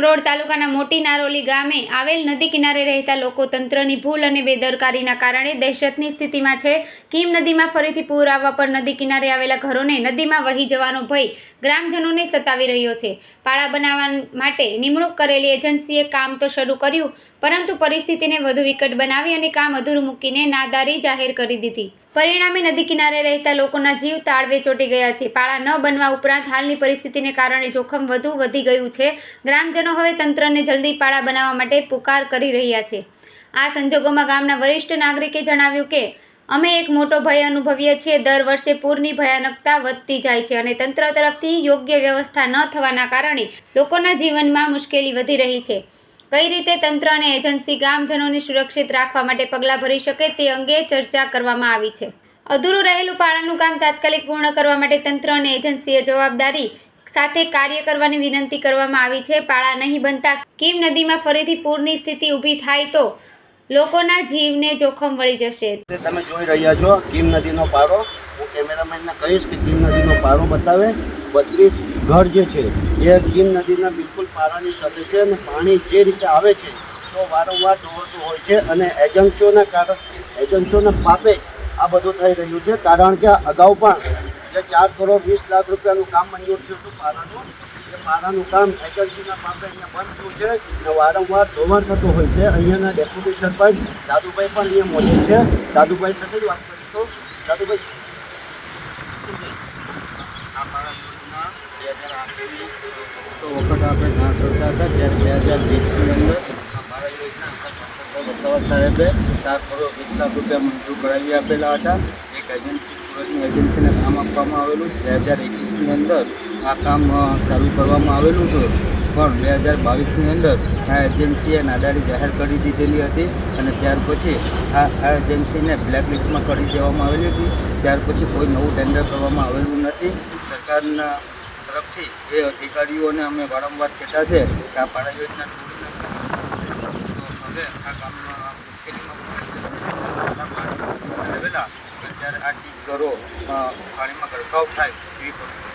માંગરોળ તાલુકાના મોટી નારોલી ગામે આવેલ નદી કિનારે રહેતા લોકો તંત્રની ભૂલ અને બેદરકારીના કારણે દહેશતની સ્થિતિમાં છે. કીમ નદીમાં ફરીથી પૂર આવવા પર નદી કિનારે આવેલા ઘરોને નદીમાં વહી જવાનો ભય ગ્રામજનોને સતાવી રહ્યો છે. પાળા બનાવવા માટે નિમણૂક કરેલી એજન્સીએ કામ તો શરૂ કર્યું, પરંતુ પરિસ્થિતિને વધુ વિકટ બનાવી અને કામ અધૂરું મૂકીને નાદારી જાહેર કરી દીધી. પરિણામે નદી કિનારે રહેતા લોકોના જીવ તાળવે ચોંટી ગયા છે. પાળા ન બનવા ઉપરાંત હાલની પરિસ્થિતિને કારણે જોખમ વધુ વધી ગયું છે. ગ્રામજનો હવે તંત્રને જલ્દી પાળા બનાવવા માટે પુકાર કરી રહ્યા છે. આ સંજોગોમાં ગામના વરિષ્ઠ નાગરિકે જણાવ્યું કે અમે એક મોટો ભય અનુભવીએ છીએ. દર વર્ષે પૂરની ભયાનકતા વધતી જાય છે અને તંત્ર તરફથી યોગ્ય વ્યવસ્થા ન થવાના કારણે લોકોના જીવનમાં મુશ્કેલી વધી રહી છે. કઈ રીતે તંત્ર અને એજન્સી ગામજનોને સુરક્ષિત રાખવા માટે પગલાં ભરી શકે તે અંગે ચર્ચા કરવામાં આવી છે. અધૂરું રહેલું પાળાનું કામ તાત્કાલિક પૂર્ણ કરવા માટે તંત્ર અને એજન્સીએ જવાબદારી સાથે કાર્ય કરવાની વિનંતી કરવામાં આવી છે. પાળા નહીં બનતા કીમ નદીમાં ફરીથી પૂરની સ્થિતિ ઊભી થાય તો લોકોના જીવને જોખમ વળી જશે. તમે જોઈ રહ્યા છો કીમ નદીનો પારો. હું કેમેરામેનને કહીશ કે કીમ નદીનો પારો બતાવે. 32 ઘર જે છે એ કીમ નદીના બિલકુલ પારાની સાથે છે અને પાણી જે રીતે આવે છે તો વારંવાર દોડતું હોય છે અને એજન્સીઓના પાપે આ બધું થઈ રહ્યું છે. કારણ કે અગાઉ પણ જે 4 કરોડ 20 લાખ રૂપિયાનું કામ મંજૂર થયું હતું પારાનું કામ એજન્સીના પાપે અહીંયા બંધ થયું છે અને વારંવાર ધોવાણ થતું હોય છે. અહીંયાના ડેપ્યુટી સરપંચ દાદુભાઈ પણ અહીંયા મોજૂદ છે. દાદુભાઈ સાથે જ વાત કરીશું. દાદુભાઈ, આ પારા યોજના 2008 તો વખત આપણે જાણ કરતા હતા ત્યારે 2020ની અંદર આ પારા યોજના વસાવા સાહેબે 4 કરોડ 20 લાખ રૂપિયા મંજૂર કરાવી આપેલા હતા. એક એજન્સી સુરતની એજન્સીને કામ આપવામાં આવેલું. 2021ની અંદર આ કામ ચાલુ કરવામાં આવેલું હતું, પણ 2022ની અંદર આ એજન્સીએ નાદારી જાહેર કરી દીધેલી હતી અને ત્યાર પછી આ એજન્સીને બ્લેકલિસ્ટમાં કરી દેવામાં આવેલી હતી. ત્યાર પછી કોઈ નવું ટેન્ડર કરવામાં આવેલું નથી. સરકારના તરફથી એ અધિકારીઓને અમે વારંવાર કહેતા છે કે આ પાળા યોજના હવે આ કામમાં મુશ્કેલીમાં આવેલા ત્યારે આ ઘરો પાણીમાં ગરકાવ થાય એવી પરિસ્થિતિ